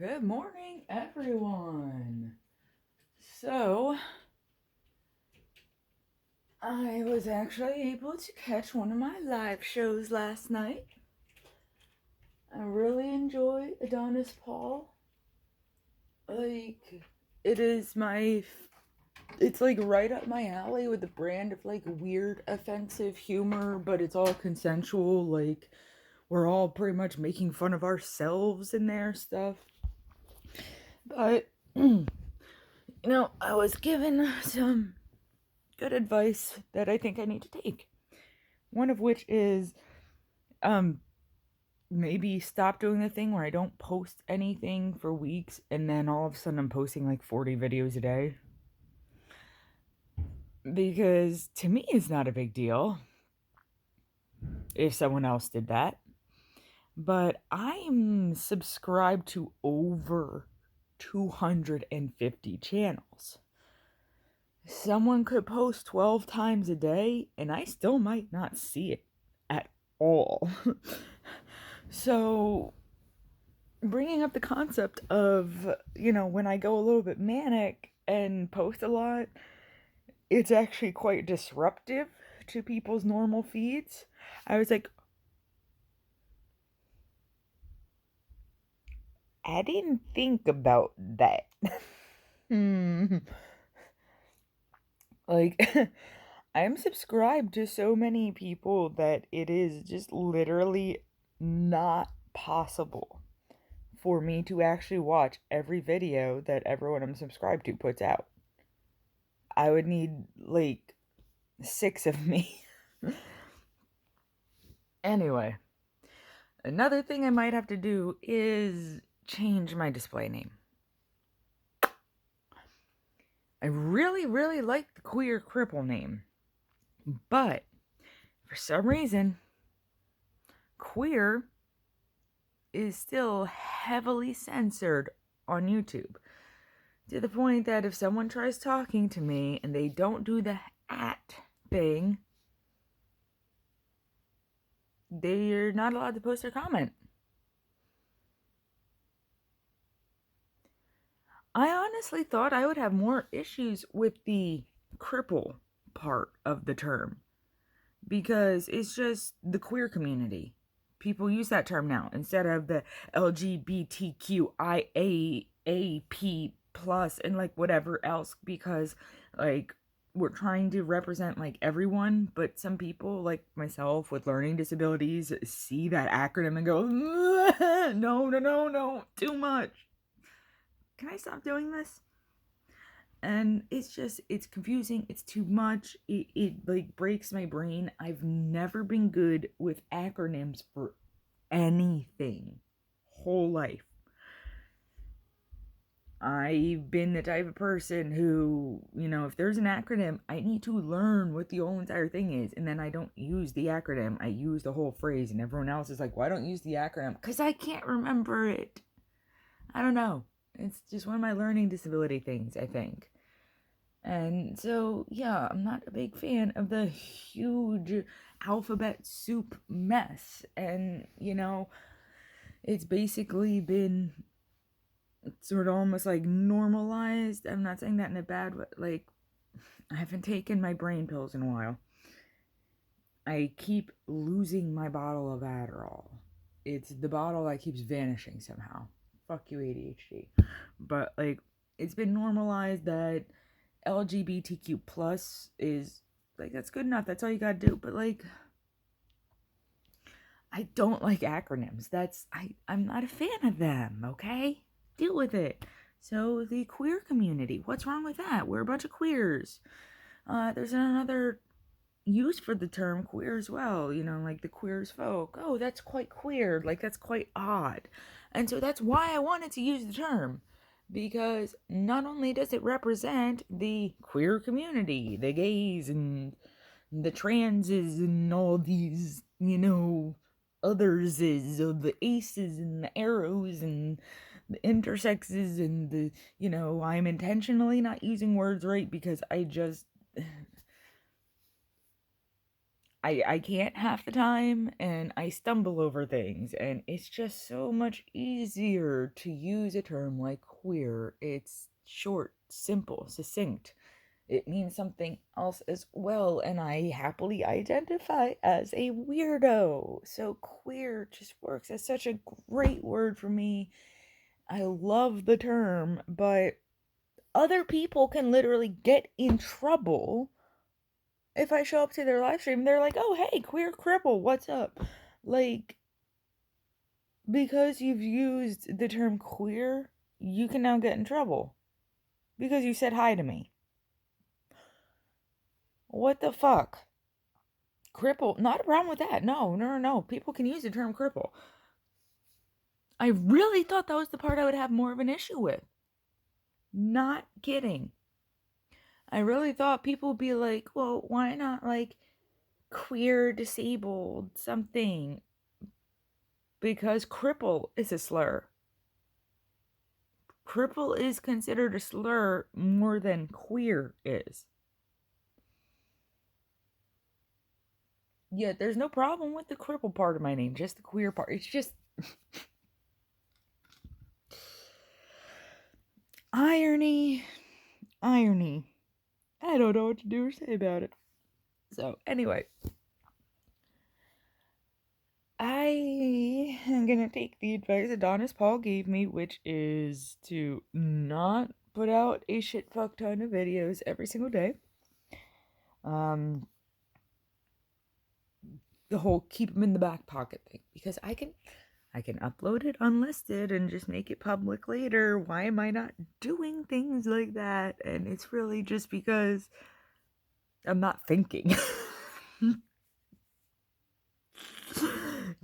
Good morning, everyone. So, I was actually able to catch one of my live shows last night. I really enjoy Adonis Paul. Like, it is it's like right up my alley with the brand of like weird, offensive humor, but it's all consensual. Like, we're all pretty much making fun of ourselves in their stuff. But, I was given some good advice that I think I need to take. One of which is maybe stop doing the thing where I don't post anything for weeks and then all of a sudden I'm posting like 40 videos a day. Because to me it's not a big deal if someone else did that. But I'm subscribed to over 250 channels. Someone could post 12 times a day and I still might not see it at all. So, bringing up the concept of, when I go a little bit manic and post a lot, it's actually quite disruptive to people's normal feeds. I was like, I didn't think about that. Like, I'm subscribed to so many people that it is just literally not possible for me to actually watch every video that everyone I'm subscribed to puts out. I would need like 6 of me. Anyway, another thing I might have to do is change my display name. I really, really like the Queen Cripple name, but for some reason, queer is still heavily censored on YouTube, to the point that if someone tries talking to me and they don't do the at thing, they're not allowed to post their comment. I honestly thought I would have more issues with the cripple part of the term, because it's just the queer community. People use that term now instead of the LGBTQIAAP plus and like whatever else, because like we're trying to represent like everyone, but some people like myself with learning disabilities see that acronym and go, no, too much. Can I stop doing this? And it's confusing, it's too much, it like breaks my brain. I've never been good with acronyms for anything whole life. I've been the type of person who, if there's an acronym, I need to learn what the whole entire thing is, and then I don't use the acronym, I use the whole phrase, and everyone else is like, why don't you use the acronym? Because I can't remember it. I don't know. It's just one of my learning disability things, I think. And so, yeah, I'm not a big fan of the huge alphabet soup mess. And, it's basically been sort of almost like normalized. I'm not saying that in a bad way. Like, I haven't taken my brain pills in a while. I keep losing my bottle of Adderall. It's the bottle that keeps vanishing somehow. Fuck you, ADHD. But, like, it's been normalized that LGBTQ plus is like, that's good enough, that's all you gotta do. But like, I don't like acronyms. I'm not a fan of them. Okay, deal with it. So the queer community, what's wrong with that? We're a bunch of queers. There's another use for the term queer as well, like the queer as folk. Oh, that's quite queer, like that's quite odd. And so that's why I wanted to use the term, because not only does it represent the queer community, the gays and the transes and all these, otherses of the aces and the arrows and the intersexes and the, I'm intentionally not using words right because I can't half the time, and I stumble over things, and it's just so much easier to use a term like queer. It's short, simple, succinct. It means something else as well, and I happily identify as a weirdo. So queer just works as such a great word for me. I love the term, but other people can literally get in trouble if I show up to their live stream. They're like, "Oh, hey, Queer Cripple, what's up?" Like, because you've used the term queer, you can now get in trouble because you said hi to me. What the fuck? Cripple, not a problem with that. No. People can use the term cripple. I really thought that was the part I would have more of an issue with. Not kidding. I really thought people would be like, well, why not like queer, disabled, something? Because cripple is a slur. Cripple is considered a slur more than queer is. Yeah, there's no problem with the cripple part of my name, just the queer part. It's just irony. I don't know what to do or say about it. So, anyway, I am gonna take the advice Adonis Paul gave me, which is to not put out a shit fuck ton of videos every single day. The whole keep them in the back pocket thing, because I can upload it unlisted and just make it public later. Why am I not doing things like that? And it's really just because I'm not thinking.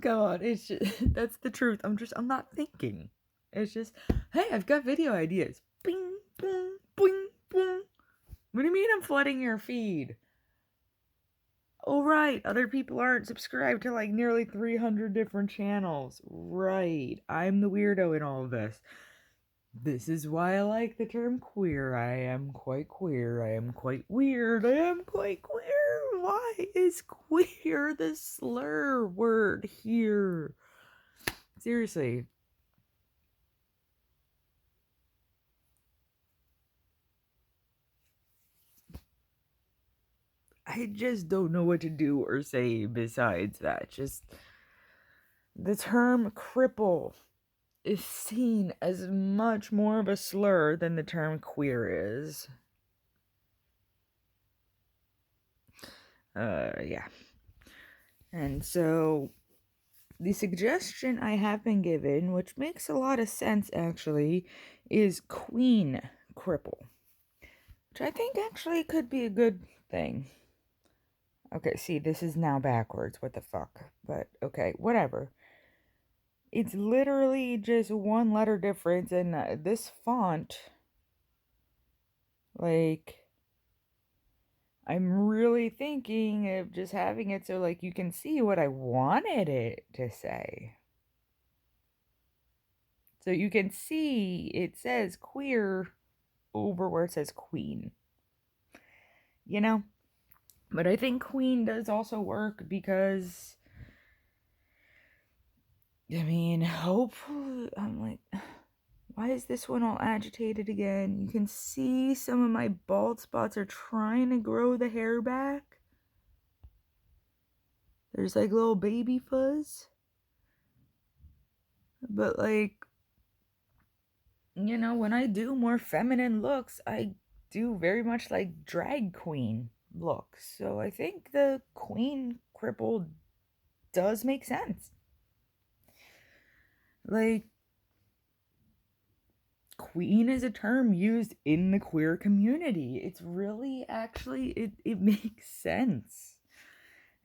Come on, it's just, that's the truth. I'm not thinking. It's just, hey, I've got video ideas. Bing, boom, boing, boom. What do you mean I'm flooding your feed? Oh, right, other people aren't subscribed to like nearly 300 different channels. Right, I'm the weirdo in all of this. This is why I like the term queer. I am quite queer. I am quite weird. I am quite queer. Why is queer the slur word here? Seriously. I just don't know what to do or say besides that. Just the term cripple is seen as much more of a slur than the term queer is. Yeah. And so the suggestion I have been given, which makes a lot of sense actually, is Queen Cripple, which I think actually could be a good thing. Okay, see, this is now backwards. What the fuck? But okay, whatever. It's literally just one letter difference, and this font, like, I'm really thinking of just having it so, like, you can see what I wanted it to say. So you can see it says queer over where it says queen. You know? But I think queen does also work because, I mean, hopefully, I'm like, why is this one all agitated again? You can see some of my bald spots are trying to grow the hair back. There's like little baby fuzz. But like, you know, when I do more feminine looks, I do very much like drag queen looks. So I think the Queen Cripple does make sense. Like, queen is a term used in the queer community. It's really actually, it makes sense.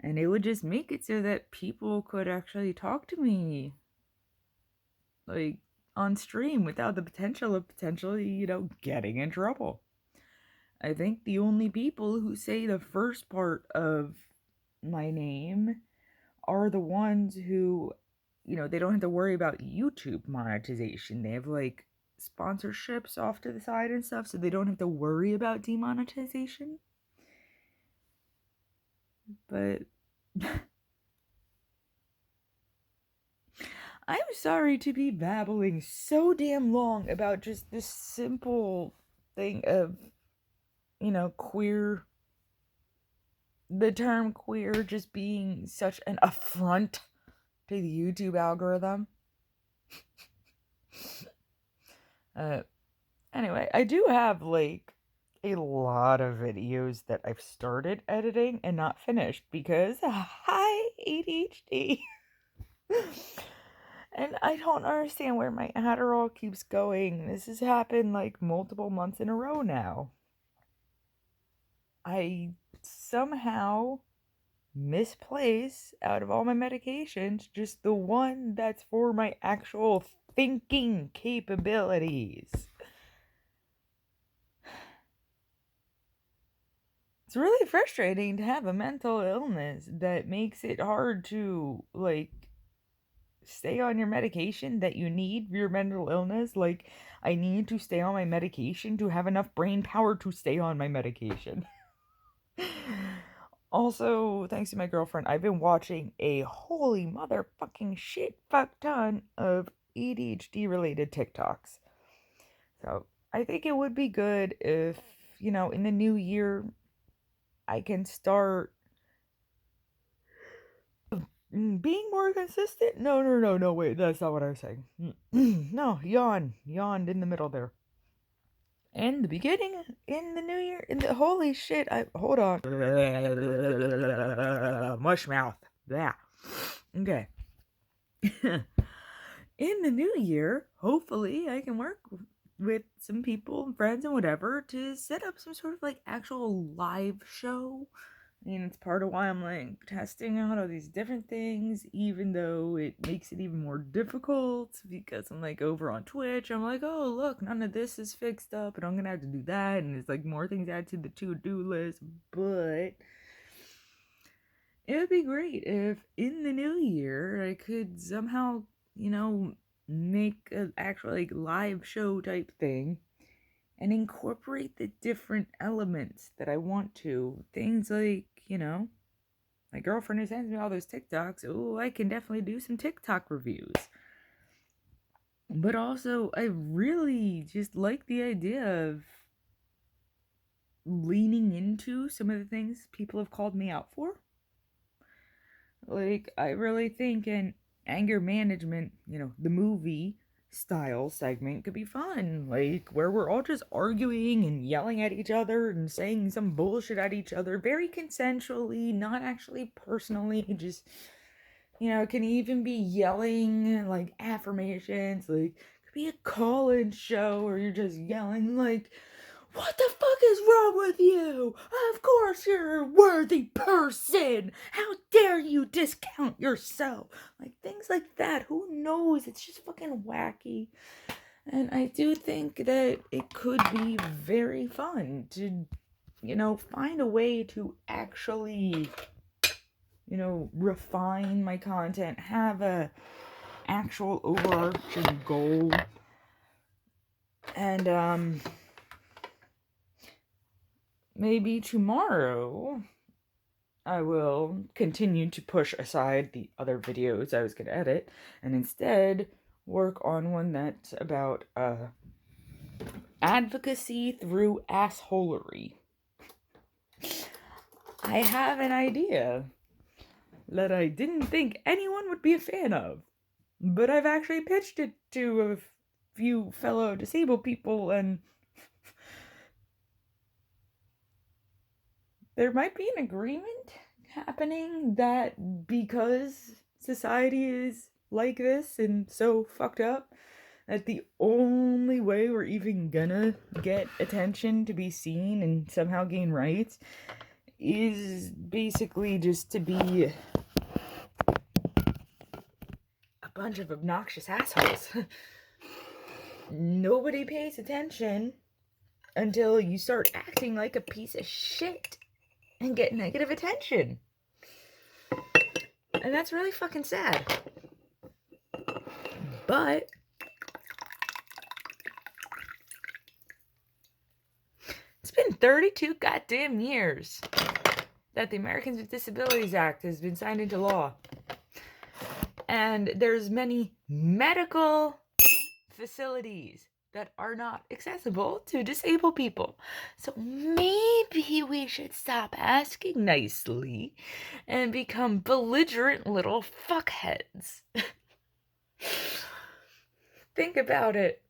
And it would just make it so that people could actually talk to me, like, on stream without the potential of potentially, you know, getting in trouble. I think the only people who say the first part of my name are the ones who, you know, they don't have to worry about YouTube monetization. They have like sponsorships off to the side and stuff, so they don't have to worry about demonetization. But I'm sorry to be babbling so damn long about just this simple thing of, queer, the term queer just being such an affront to the YouTube algorithm. Anyway, I do have like a lot of videos that I've started editing and not finished because hi ADHD. And I don't understand where my Adderall keeps going. This has happened like multiple months in a row now. I somehow misplace out of all my medications just the one that's for my actual thinking capabilities. It's really frustrating to have a mental illness that makes it hard to, like, stay on your medication that you need for your mental illness. Like, I need to stay on my medication to have enough brain power to stay on my medication. Also, thanks to my girlfriend, I've been watching a holy motherfucking shit fuck ton of ADHD related TikToks. So, I think it would be good if, in the new year, I can start being more consistent. No, wait, that's not what I was saying. No, yawned in the middle there. And the beginning, in the new year, holy shit, hold on. Mush mouth. Yeah. Okay. In the new year, hopefully I can work with some people, friends and whatever, to set up some sort of like actual live show. I mean, it's part of why I'm like testing out all these different things, even though it makes it even more difficult because I'm like over on Twitch. I'm like, oh, look, none of this is fixed up and I'm gonna have to do that. And it's like more things added to the to-do list. But it would be great if in the new year I could somehow, make an actual like live show type thing and incorporate the different elements that I want to. Things like, my girlfriend who sends me all those TikToks. Oh, I can definitely do some TikTok reviews. But also, I really just like the idea of leaning into some of the things people have called me out for. Like, I really think an anger management, the movie style segment could be fun. Like, where we're all just arguing and yelling at each other and saying some bullshit at each other very consensually, not actually personally, just, can even be yelling like affirmations. Like, could be a call-in show where you're just yelling like, what the fuck is wrong with you? Of course you're a worthy person. How dare you discount yourself? Like things like that. Who knows? It's just fucking wacky. And I do think that it could be very fun to, find a way to actually, refine my content, have a actual overarching goal. And, maybe tomorrow I will continue to push aside the other videos I was going to edit and instead work on one that's about advocacy through assholery. I have an idea that I didn't think anyone would be a fan of, but I've actually pitched it to a few fellow disabled people, and there might be an agreement happening that because society is like this and so fucked up, that the only way we're even gonna get attention to be seen and somehow gain rights is basically just to be a bunch of obnoxious assholes. Nobody pays attention until you start acting like a piece of shit and get negative attention. And that's really fucking sad. But it's been 32 goddamn years that the Americans with Disabilities Act has been signed into law. And there's many medical facilities that are not accessible to disabled people. So maybe we should stop asking nicely and become belligerent little fuckheads. Think about it.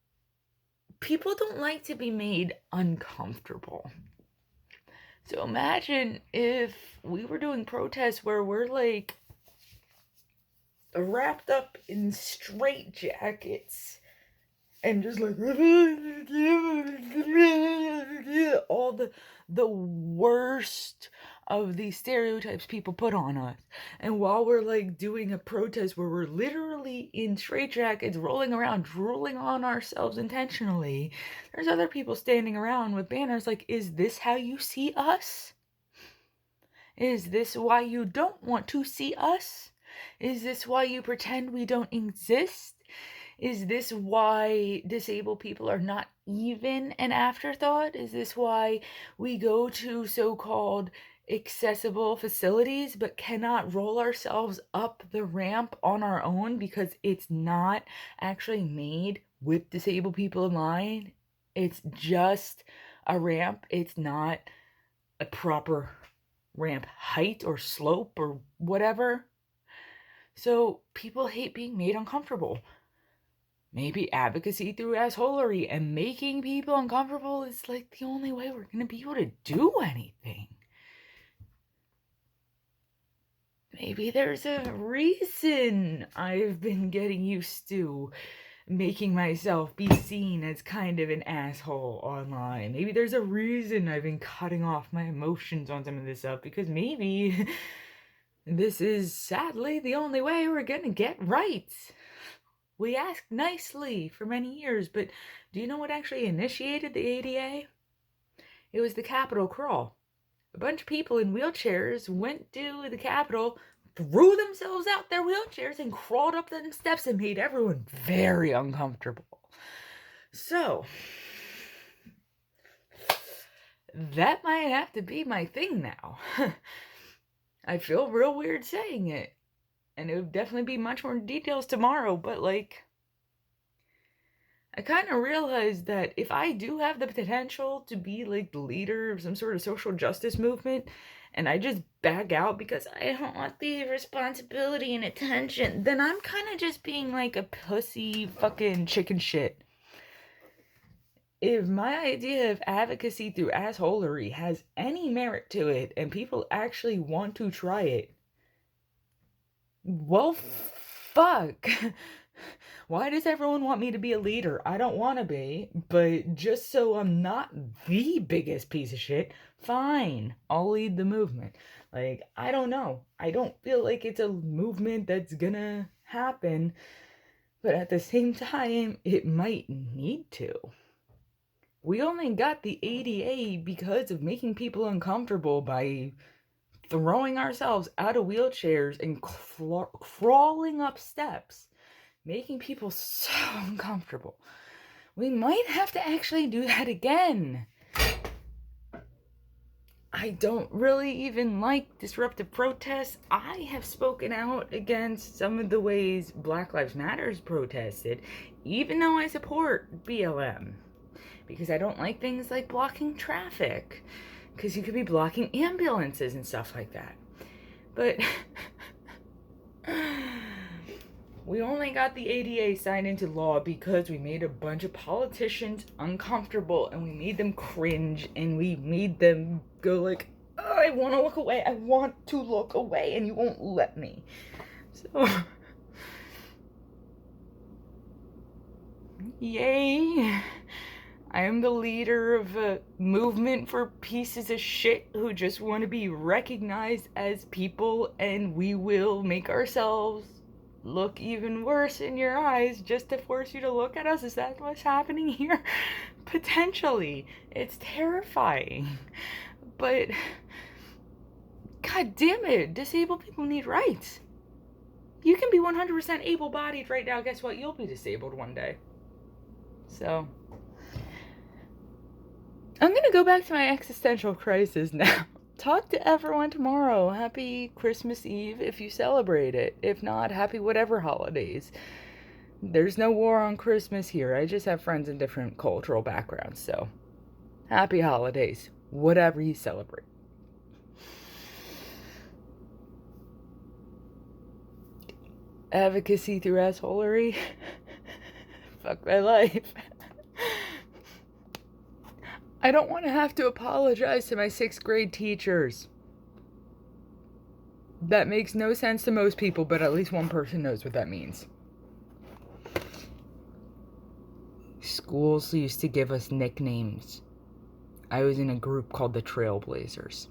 People don't like to be made uncomfortable. So imagine if we were doing protests where we're like wrapped up in straitjackets and just like all the worst of the stereotypes people put on us. And while we're like doing a protest where we're literally in straitjackets rolling around drooling on ourselves intentionally, there's other people standing around with banners like, is this how you see us? Is this why you don't want to see us? Is this why you pretend we don't exist? Is this why disabled people are not even an afterthought? Is this why we go to so-called accessible facilities but cannot roll ourselves up the ramp on our own because it's not actually made with disabled people in mind? It's just a ramp. It's not a proper ramp height or slope or whatever. So people hate being made uncomfortable. Maybe advocacy through assholery and making people uncomfortable is like the only way we're going to be able to do anything. Maybe there's a reason I've been getting used to making myself be seen as kind of an asshole online. Maybe there's a reason I've been cutting off my emotions on some of this stuff, because maybe this is sadly the only way we're gonna get right. We asked nicely for many years, but do you know what actually initiated the ADA? It was the Capitol crawl. A bunch of people in wheelchairs went to the Capitol, threw themselves out their wheelchairs, and crawled up them steps and made everyone very uncomfortable. So, that might have to be my thing now. I feel real weird saying it. And it would definitely be much more details tomorrow, but like, I kind of realized that if I do have the potential to be like the leader of some sort of social justice movement, and I just back out because I don't want the responsibility and attention, then I'm kind of just being like a pussy fucking chicken shit. If my idea of advocacy through assholery has any merit to it, and people actually want to try it, well, fuck. Why does everyone want me to be a leader? I don't want to be, but just so I'm not the biggest piece of shit, fine, I'll lead the movement. Like, I don't know. I don't feel like it's a movement that's gonna happen, but at the same time, it might need to. We only got the ADA because of making people uncomfortable by throwing ourselves out of wheelchairs and crawling up steps, making people so uncomfortable. We might have to actually do that again. I don't really even like disruptive protests. I have spoken out against some of the ways Black Lives Matter protested, even though I support BLM. Because I don't like things like blocking traffic. Because you could be blocking ambulances and stuff like that. But we only got the ADA signed into law because we made a bunch of politicians uncomfortable, and we made them cringe, and we made them go like, oh, I want to look away, I want to look away, and you won't let me. So, yay. I am the leader of a movement for pieces of shit who just want to be recognized as people, and we will make ourselves look even worse in your eyes just to force you to look at us. Is that what's happening here? Potentially. It's terrifying. But, god damn it, disabled people need rights. You can be 100% able-bodied right now. Guess what? You'll be disabled one day. So, I'm gonna go back to my existential crisis now. talk to everyone tomorrow. Happy Christmas Eve if you celebrate it. If not, happy whatever holidays. There's no war on Christmas here. I just have friends in different cultural backgrounds, so happy holidays, whatever you celebrate. Advocacy through assholery. Fuck my life. I don't want to have to apologize to my 6th grade teachers. That makes no sense to most people, but at least one person knows what that means. Schools used to give us nicknames. I was in a group called the Trailblazers.